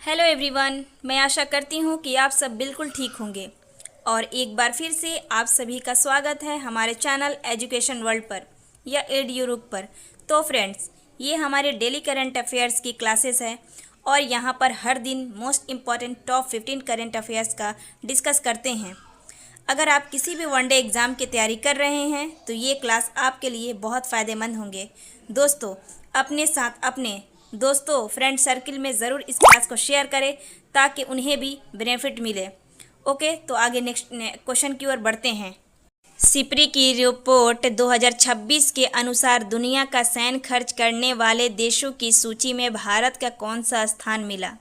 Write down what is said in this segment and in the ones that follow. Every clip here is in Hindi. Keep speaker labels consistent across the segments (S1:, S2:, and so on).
S1: हेलो एवरीवन, मैं आशा करती हूँ कि आप सब बिल्कुल ठीक होंगे और एक बार फिर से आप सभी का स्वागत है हमारे चैनल एजुकेशन वर्ल्ड पर या एडयूरुक पर। तो फ्रेंड्स, ये हमारे डेली करंट अफेयर्स की क्लासेस है और यहाँ पर हर दिन most important top 15 current affairs का डिस्कस करते हैं। अगर आप किसी भी वनडे एग्ज़ाम की तैयारी कर रहे हैं तो ये क्लास आपके लिए बहुत फ़ायदेमंद होंगे। दोस्तों, अपने साथ अपने दोस्तों फ्रेंड सर्किल में ज़रूर इस क्लास को शेयर करें ताकि उन्हें भी बेनिफिट मिले। ओके, तो आगे नेक्स्ट क्वेश्चन की ओर बढ़ते हैं। सिप्री की रिपोर्ट 2026 के अनुसार दुनिया का सैन्य खर्च करने वाले देशों की सूची में भारत का कौन सा स्थान मिला?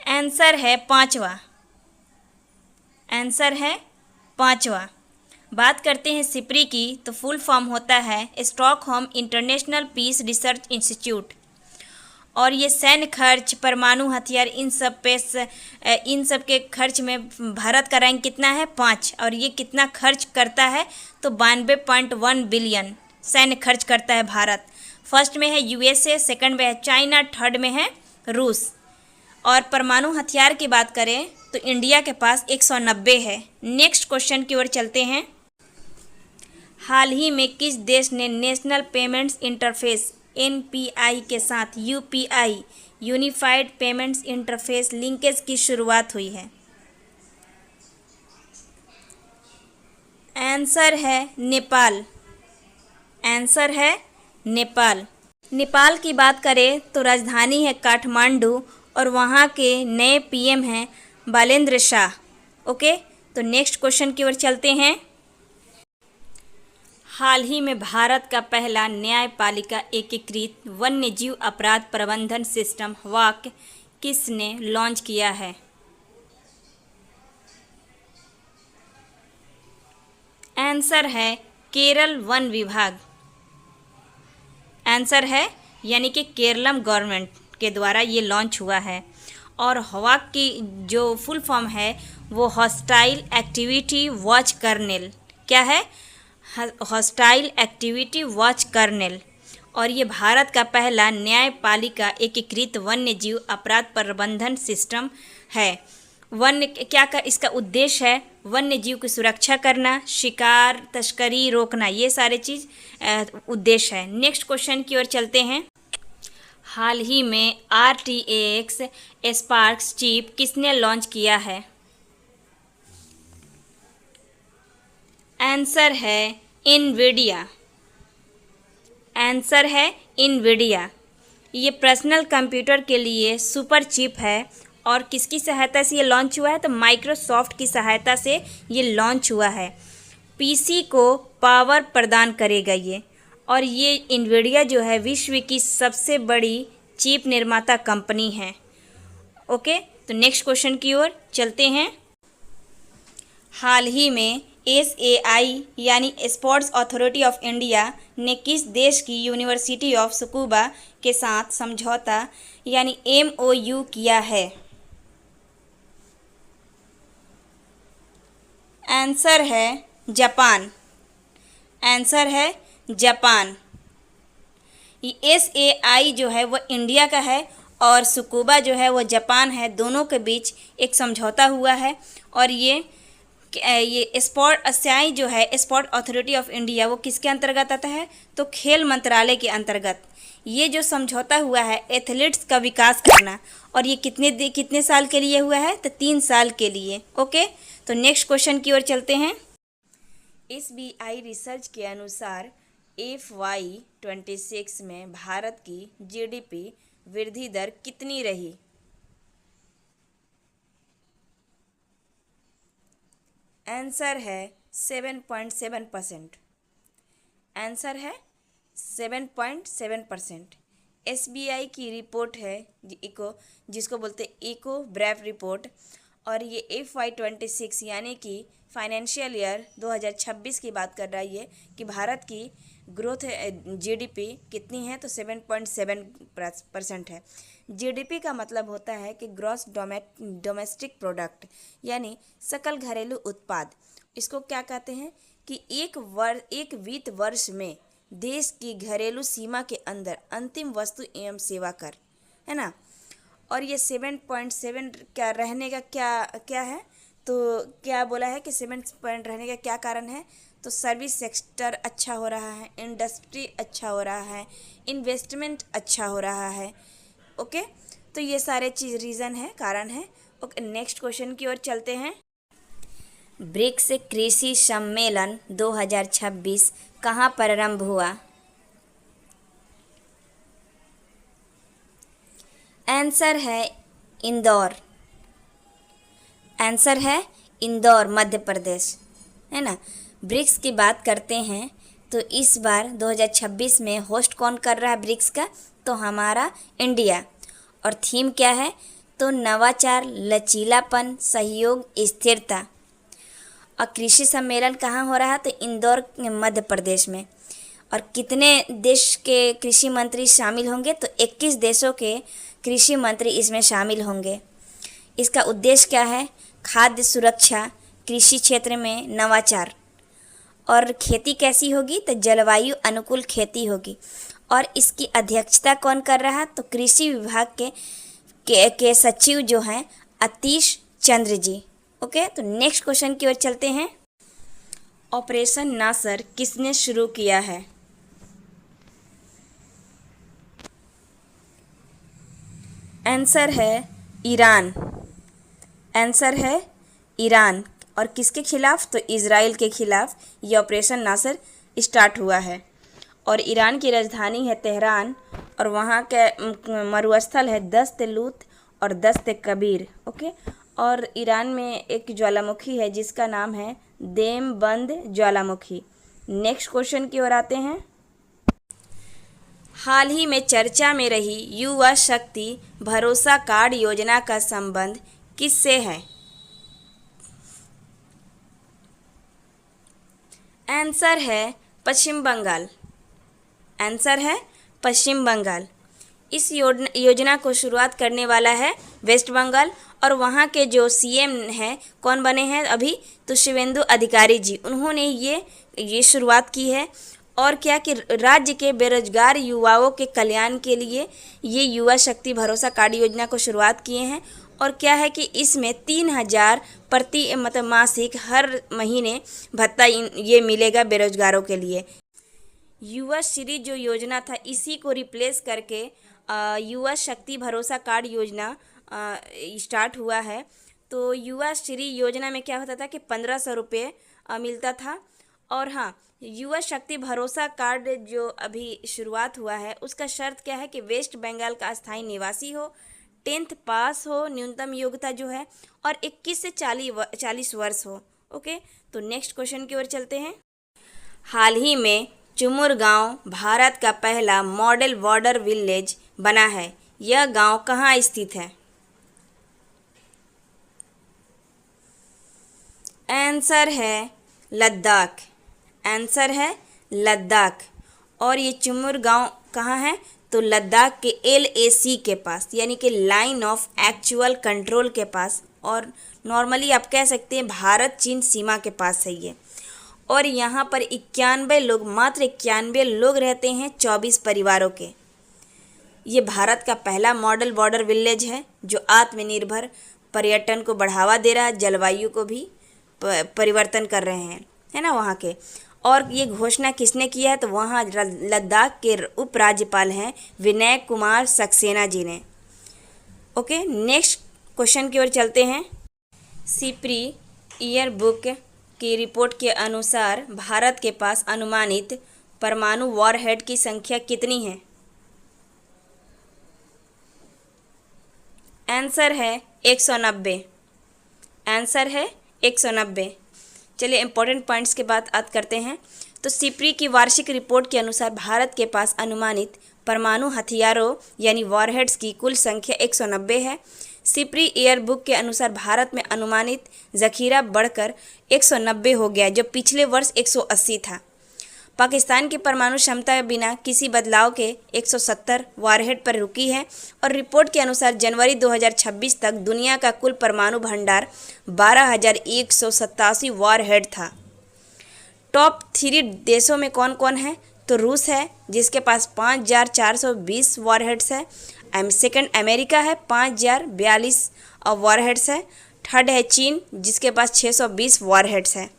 S1: आंसर है पाँचवा। आंसर है पाँचवा। बात करते हैं सिप्री की, तो फुल फॉर्म होता है Stockholm International Peace Research Institute. और ये सैन्य खर्च, परमाणु हथियार, इन सब के खर्च में भारत का रैंक कितना है? 5। और ये कितना खर्च करता है? तो 92.1 बिलियन सैन्य खर्च करता है भारत। फर्स्ट में है यूएसए, सेकंड में है चाइना, थर्ड में है रूस। और परमाणु हथियार की बात करें तो इंडिया के पास 190 है। नेक्स्ट क्वेश्चन की ओर चलते हैं। हाल ही में किस देश ने नेशनल पेमेंट्स इंटरफेस एनपीआई के साथ UPI unified payments interface linkage की शुरुआत हुई है? आंसर है नेपाल। आंसर है नेपाल। नेपाल की बात करें तो राजधानी है काठमांडू और वहाँ के नए पीएम हैं बालेंद्र शाह। ओके, तो नेक्स्ट क्वेश्चन की ओर चलते हैं। हाल ही में भारत का पहला न्यायपालिका एकीकृत वन्यजीव अपराध प्रबंधन सिस्टम वाक किसने लॉन्च किया है? आंसर है केरल वन विभाग। आंसर है यानी कि केरलम गवर्नमेंट के द्वारा ये लॉन्च हुआ है। और हवाक की जो फुल फॉर्म है वो हॉस्टाइल एक्टिविटी वॉच कर्नेल। क्या है? Hostile activity watch kernel. और ये भारत का पहला न्यायपालिका एकीकृत वन्यजीव अपराध प्रबंधन सिस्टम है। इसका उद्देश्य है वन्य जीव की सुरक्षा करना, शिकार, तस्करी रोकना, ये सारे चीज़ उद्देश्य है। नेक्स्ट क्वेश्चन की ओर चलते हैं। हाल ही में RTX स्पार्क्स चिप किसने लॉन्च किया है? आंसर है इनविडिया। आंसर है इनविडिया। ये पर्सनल कंप्यूटर के लिए सुपर चिप है और किसकी सहायता से ये लॉन्च हुआ है? तो माइक्रोसॉफ्ट की सहायता से ये लॉन्च हुआ है। पीसी को पावर प्रदान करेगा ये। और ये इनविडिया जो है विश्व की सबसे बड़ी चिप निर्माता कंपनी है। ओके, तो नेक्स्ट क्वेश्चन की ओर चलते हैं। हाल ही में SAI यानी स्पोर्ट्स अथॉरिटी ऑफ इंडिया ने किस देश की यूनिवर्सिटी ऑफ सुकुबा के साथ समझौता यानी MOU किया है? आंसर है जापान। आंसर है जापान। ये SAI जो है वो इंडिया का है और सुकुबा जो है वो जापान है। दोनों के बीच एक समझौता हुआ है। और ये स्पोर्ट SAI जो है स्पोर्ट अथॉरिटी ऑफ इंडिया वो किसके अंतर्गत आता है? तो खेल मंत्रालय के अंतर्गत ये जो समझौता हुआ है एथलीट्स का विकास करना। और ये कितने साल के लिए हुआ है? तो 3 साल के लिए। ओके, तो नेक्स्ट क्वेश्चन की ओर चलते हैं। SBI रिसर्च के अनुसार FY26 में भारत की GDP वृद्धि दर कितनी रही? आंसर है 7.7%। आंसर है 7.7%। SBI की रिपोर्ट है जिसको बोलते हैं इको ब्रेव रिपोर्ट। और ये FY26 यानी कि फाइनेंशियल ईयर 2026 की बात कर रही है कि भारत की ग्रोथ GDP कितनी है? तो 7.7% है। GDP का मतलब होता है कि ग्रॉस डोमेस्टिक प्रोडक्ट यानी सकल घरेलू उत्पाद। इसको क्या कहते हैं कि एक वित्त वर्ष में देश की घरेलू सीमा के अंदर अंतिम वस्तु एवं सेवा कर, है ना। और ये 7.7 क्या रहने का क्या क्या है, तो क्या बोला है कि 7 पॉइंट रहने का क्या कारण है, तो सर्विस सेक्टर अच्छा हो रहा है, इंडस्ट्री अच्छा हो रहा है, इन्वेस्टमेंट अच्छा हो रहा है। ओके, तो ये सारे चीज़ रीज़न है, कारण है। ओके, नेक्स्ट क्वेश्चन की ओर चलते हैं। ब्रिक्स कृषि सम्मेलन 2026 कहाँ प्रारंभ हुआ? आंसर है इंदौर। आंसर है इंदौर, मध्य प्रदेश, है ना। ब्रिक्स की बात करते हैं तो इस बार 2026 में होस्ट कौन कर रहा है ब्रिक्स का, तो हमारा इंडिया। और थीम क्या है, तो नवाचार, लचीलापन, सहयोग, स्थिरता। और कृषि सम्मेलन कहाँ हो रहा है, तो इंदौर, मध्य प्रदेश में। और कितने देश के कृषि मंत्री शामिल होंगे, तो 21 देशों के कृषि मंत्री इसमें शामिल होंगे। इसका उद्देश्य क्या है, खाद्य सुरक्षा, कृषि क्षेत्र में नवाचार। और खेती कैसी होगी, तो जलवायु अनुकूल खेती होगी। और इसकी अध्यक्षता कौन कर रहा है, तो कृषि विभाग के सचिव जो हैं आतिश चंद्र जी। ओके, तो नेक्स्ट क्वेश्चन की ओर चलते हैं। ऑपरेशन नासर किसने शुरू किया है? आंसर है ईरान। आंसर है ईरान। और किसके खिलाफ, तो इजराइल के खिलाफ ये ऑपरेशन नासर स्टार्ट हुआ है। और ईरान की राजधानी है तेहरान, और वहाँ के मरुस्थल है दस्त लूत और दस्त कबीर। ओके, और ईरान में एक ज्वालामुखी है जिसका नाम है देमबंद ज्वालामुखी। नेक्स्ट क्वेश्चन की ओर आते हैं। हाल ही में चर्चा में रही युवा शक्ति भरोसा कार्ड योजना का संबंध किससे है? आंसर है पश्चिम बंगाल। आंसर है पश्चिम बंगाल। इस योजना को शुरुआत करने वाला है वेस्ट बंगाल। और वहाँ के जो सीएम हैं, कौन बने हैं अभी, तो शिवेंदु अधिकारी जी, उन्होंने ये शुरुआत की है। और क्या कि राज्य के बेरोजगार युवाओं के कल्याण के लिए ये युवा शक्ति भरोसा कार्ड योजना को शुरुआत किए हैं। और क्या है कि इसमें 3,000 प्रति मतलब मासिक हर महीने भत्ता ये मिलेगा बेरोजगारों के लिए। युवा श्री जो योजना था, इसी को रिप्लेस करके युवा शक्ति भरोसा कार्ड योजना स्टार्ट हुआ है। तो युवा श्री योजना में क्या होता था कि 1,500 रुपये मिलता था। और हाँ, युवा शक्ति भरोसा कार्ड जो अभी शुरुआत हुआ है, उसका शर्त क्या है कि वेस्ट बंगाल का स्थायी निवासी हो, 10th पास हो, न्यूनतम योग्यता जो है, और 21 से 40 वर्ष हो। ओके, तो नेक्स्ट क्वेश्चन की ओर चलते हैं। हाल ही में चुमुर गांव भारत का पहला मॉडल बॉर्डर विलेज बना है। यह गांव कहाँ स्थित है? आंसर है लद्दाख। आंसर है लद्दाख। और ये चुमुर गांव कहाँ है, तो लद्दाख के LAC के पास, यानी कि लाइन ऑफ एक्चुअल कंट्रोल के पास। और नॉर्मली आप कह सकते हैं भारत चीन सीमा के पास है ये। और यहाँ पर 91 लोग, मात्र 91 लोग रहते हैं 24 परिवारों के। ये भारत का पहला मॉडल बॉर्डर विलेज है जो आत्मनिर्भर पर्यटन को बढ़ावा दे रहा है, जलवायु को भी परिवर्तन कर रहे हैं, है ना वहाँ के। और ये घोषणा किसने किया है, तो वहाँ लद्दाख के उपराज्यपाल हैं विनय कुमार सक्सेना जी ने। ओके, नेक्स्ट क्वेश्चन की ओर चलते हैं। सिप्री ईयर बुक की रिपोर्ट के अनुसार भारत के पास अनुमानित परमाणु वॉरहेड की संख्या कितनी है? आंसर है 190। आंसर है 190। चलिए इंपॉर्टेंट पॉइंट्स के बात करते हैं। तो सिप्री की वार्षिक रिपोर्ट के अनुसार भारत के पास अनुमानित परमाणु हथियारों यानी वॉरहेड्स की कुल संख्या 190 है। सिप्री ईयर बुक के अनुसार भारत में अनुमानित जखीरा बढ़कर 190 हो गया, जो पिछले वर्ष 180 था। पाकिस्तान की परमाणु क्षमता बिना किसी बदलाव के 170 वॉरहेड पर रुकी है। और रिपोर्ट के अनुसार जनवरी 2026 तक दुनिया का कुल परमाणु भंडार 12,187 वॉरहेड था। टॉप 3 देशों में कौन कौन है, तो रूस है जिसके पास 5420 वॉरहेड्स है। सेकंड अमेरिका है 5042 वॉरहेड्स है। थर्ड है चीन जिसके पास 620 वॉरहेड्स है।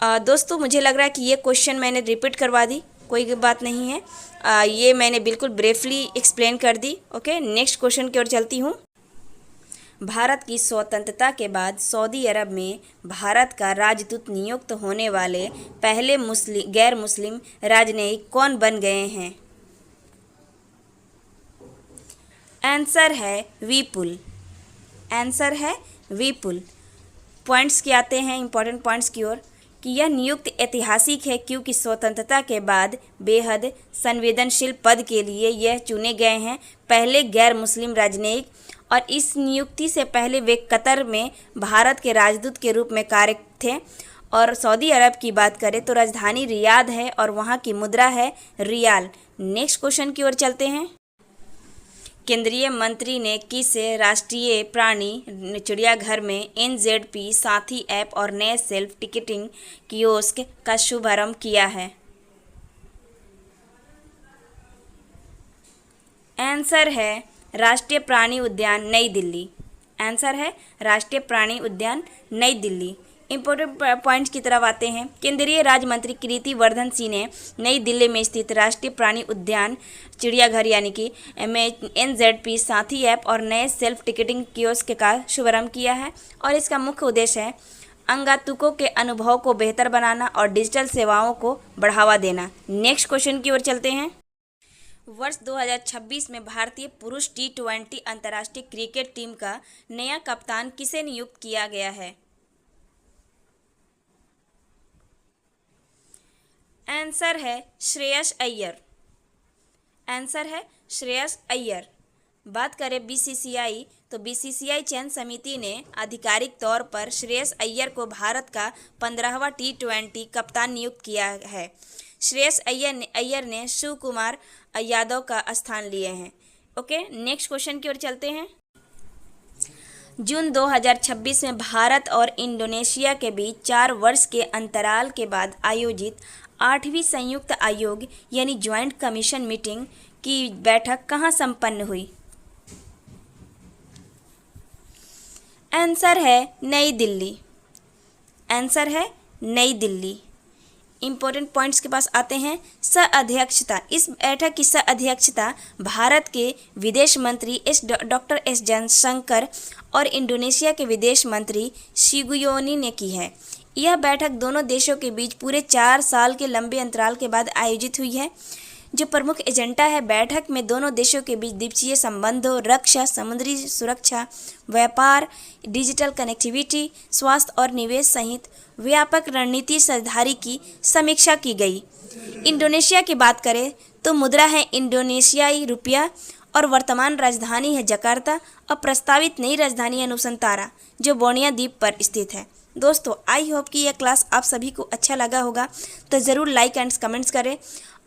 S1: दोस्तों मुझे लग रहा है कि ये क्वेश्चन मैंने रिपीट करवा दी, कोई बात नहीं है, ये मैंने बिल्कुल ब्रीफली एक्सप्लेन कर दी। ओके, नेक्स्ट क्वेश्चन की ओर चलती हूँ। भारत की स्वतंत्रता के बाद सऊदी अरब में भारत का राजदूत नियुक्त होने वाले पहले गैर मुस्लिम राजनयिक कौन बन गए हैं? आंसर है विपुल। आंसर है विपुल। पॉइंट्स के आते हैं इंपॉर्टेंट पॉइंट्स की ओर कि यह नियुक्ति ऐतिहासिक है क्योंकि स्वतंत्रता के बाद बेहद संवेदनशील पद के लिए यह चुने गए हैं पहले गैर मुस्लिम राजनयिक, और इस नियुक्ति से पहले वे कतर में भारत के राजदूत के रूप में कार्य थे। और सऊदी अरब की बात करें तो राजधानी रियाद है और वहाँ की मुद्रा है रियाल। नेक्स्ट क्वेश्चन की ओर चलते हैं। केंद्रीय मंत्री ने किस राष्ट्रीय प्राणी चिड़ियाघर में NZP साथी ऐप और नए सेल्फ टिकटिंग कियोस्क का शुभारंभ किया है? आंसर है राष्ट्रीय प्राणी उद्यान नई दिल्ली। आंसर है राष्ट्रीय प्राणी उद्यान नई दिल्ली। इंपॉर्टेंट पॉइंट्स की तरफ आते हैं। केंद्रीय राज्य मंत्री कीर्ति वर्धन सिंह ने नई दिल्ली में स्थित राष्ट्रीय प्राणी उद्यान चिड़ियाघर यानी कि NZP साथी ऐप और नए सेल्फ टिकटिंग कियोस्क का शुभारंभ किया है, और इसका मुख्य उद्देश्य है अंगतुकों के अनुभव को बेहतर बनाना और डिजिटल सेवाओं को बढ़ावा देना। नेक्स्ट क्वेश्चन की ओर चलते हैं। वर्ष 2026 में भारतीय पुरुष T20 अंतर्राष्ट्रीय क्रिकेट टीम का नया कप्तान किसे नियुक्त किया गया है? आंसर है श्रेयस अय्यर। आंसर है श्रेयस अय्यर। बात करें BCCI तो BCCI चयन समिति ने आधिकारिक तौर पर श्रेयस अय्यर को भारत का 15वां T20 कप्तान नियुक्त किया है। श्रेयस अय्यर ने शिव कुमार यादव का स्थान लिए हैं। ओके, नेक्स्ट क्वेश्चन की ओर चलते हैं। जून 2026 में भारत और इंडोनेशिया के बीच 4 वर्ष के अंतराल के बाद आयोजित 8वीं संयुक्त आयोग यानी ज्वाइंट कमीशन मीटिंग की बैठक कहाँ संपन्न हुई? आंसर है नई दिल्ली। आंसर है नई दिल्ली। इंपॉर्टेंट पॉइंट्स के पास आते हैं। सह-अध्यक्षता, इस बैठक की सह-अध्यक्षता भारत के विदेश मंत्री डॉक्टर एस जयशंकर और इंडोनेशिया के विदेश मंत्री शिगुयोनी ने की है। यह बैठक दोनों देशों के बीच पूरे 4 साल के लंबे अंतराल के बाद आयोजित हुई है। जो प्रमुख एजेंडा है बैठक में दोनों देशों के बीच द्विपक्षीय संबंधों, रक्षा, समुद्री सुरक्षा, व्यापार, डिजिटल कनेक्टिविटी, स्वास्थ्य और निवेश सहित व्यापक रणनीति साझेदारी की समीक्षा की गई। इंडोनेशिया की बात करें तो मुद्रा है इंडोनेशियाई रुपया और वर्तमान राजधानी है जकार्ता और प्रस्तावित नई राजधानी है नुसंतारा जो बोर्निया द्वीप पर स्थित है। दोस्तों, आई होप कि यह क्लास आप सभी को अच्छा लगा होगा, तो ज़रूर लाइक एंड कमेंट्स करें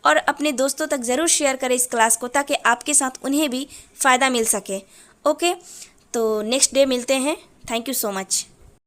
S1: और अपने दोस्तों तक ज़रूर शेयर करें इस क्लास को, ताकि आपके साथ उन्हें भी फ़ायदा मिल सके। ओके, तो नेक्स्ट डे मिलते हैं। Thank you so much.